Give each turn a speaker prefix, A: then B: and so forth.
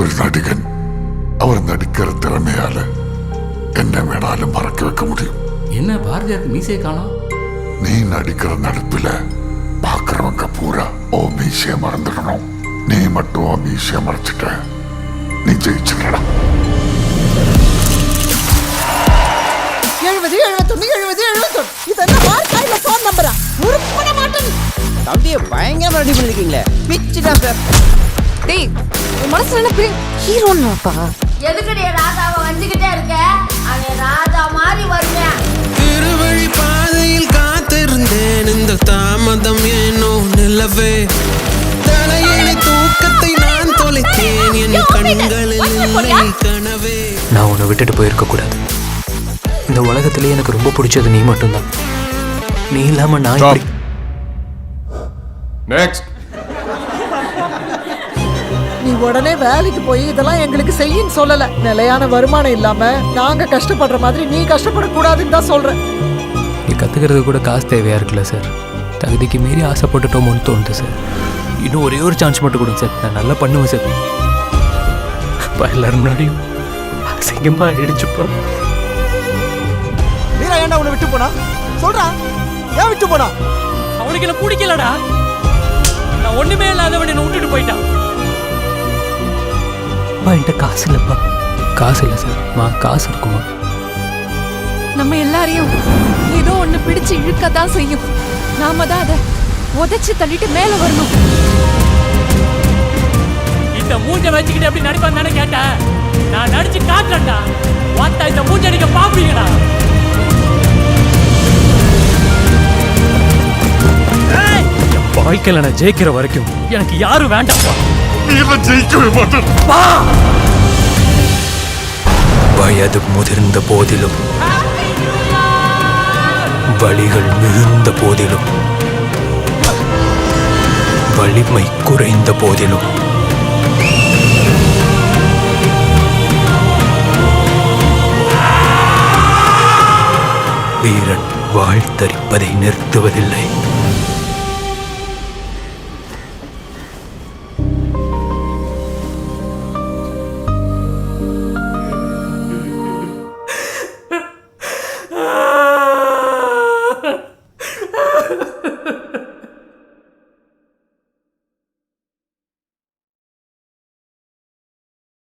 A: ஒரு நடிகன். அவர் நடிக்கிற திறமையால என்ன வேணாலும் மறக்க வைக்க முடியும்.
B: என்ன பாரதியாருக்கு மீசையை காணோம்?
A: நீ நடிக்கிற நடிப்புல பாக்குறவங்க பூரா ஓ மீசைய மறந்துடணும். நீ மட்டும் ஓ மீசைய மறைச்சிட்ட, நீ ஜெயிச்சுடா.
C: 70 71 70 71 இதெல்லாம் மார்க்காயில ஃபோன் நம்பரா? உருப்பட மாட்டேன்.
D: தம்பியை பயங்கரமா ரெடி பண்ணிருக்கீங்களே, பிச்சுடா சார்.
E: டேய் மனசுல என்ன பெரிய ஹீரோன்னாப்பா?
F: எதுக்கடி ராதாவை வந்துகிட்டே இருக்க? அவன் ராஜா மாதிரி வருவேன்.
G: திருவழி பாதையில் காத்திருந்தேன், இந்த தாமதம் ஏனோ நிலவே. தலையணி தூக்கத்தை நான் தொலைத்தேன், என் கண்களில் இல்லை கனவே.
H: நான் உன்னை விட்டுட்டு போயிருக்க கூடாது. இந்த உலகத்திலேயே எனக்கு ரொம்ப பிடிச்சது நீ மட்டும்தான். நீ இல்லாம நான் எப்படி?
I: நெக்ஸ்ட்.
C: நீ உடனே வேலைக்கு போய் இதெல்லாம் எங்களுக்கு செய்யின்னு சொல்லல. நிலையான வருமானம் இல்லாம நாங்க கஷ்டப்படுற மாதிரி நீ கஷ்டப்படக்கூடாதுன்னு தான் சொல்றேன்.
H: நீ கத்துக்கிறது கூட காசு தேவையா இருக்குல்ல சார்? தகுதிக்கு மீறி ஆசைப்பட்டுட்டோமோன்னு தோணுது சார். இன்னும் ஒரே ஒரு சான்ஸ் மட்டும் கொடுங்க சார், நான் நல்லா பண்ணுவேன் சார். எல்லாரும் முன்னாடியும் அசிங்கமா ஆயிடுச்சுப்பா.
D: வீரா ஏன்டா உன்னை விட்டு போனா? சொல்றா, ஏன் விட்டு போனா?
H: அவனுக்கு என்ன பிடிக்கலடா. நான் ஒண்ணுமே இல்லாதவன் என்ன விட்டுட்டு போயிட்டான். என்கிட்ட காசு இல்லப்பா. காசு இல்லை சார். காசு இருக்குமா?
E: நம்ம எல்லாரையும் ஏதோ ஒண்ணு பிடிச்சு இழுக்கத்தான் செய்யும். நாம தான் அதை உதைச்சு தள்ளிட்டு மேல வரணும்.
H: இந்த மூஞ்ச வச்சுக்கிட்டு எப்படி நடிப்பான்னு தானே கேட்டேன். நான் நடிச்சு காட்டுறேன்டா. வாத்தா இந்த மூஞ்ச நீங்க பாப்பீங்கடா. வாழ்க்கையில நான் ஜெயிக்கிற வரைக்கும் எனக்கு யாரும் வேண்டாம்ப்பா.
A: ஜெயிக்கவே மாட்டேன்.
H: வயது முதிர்ந்த போதிலும், வலிகள் மிகுந்த போதிலும், வலிமை குறைந்த போதிலும், வீரன் வாழ்த்தரிப்பதை நிறுத்துவதில்லை.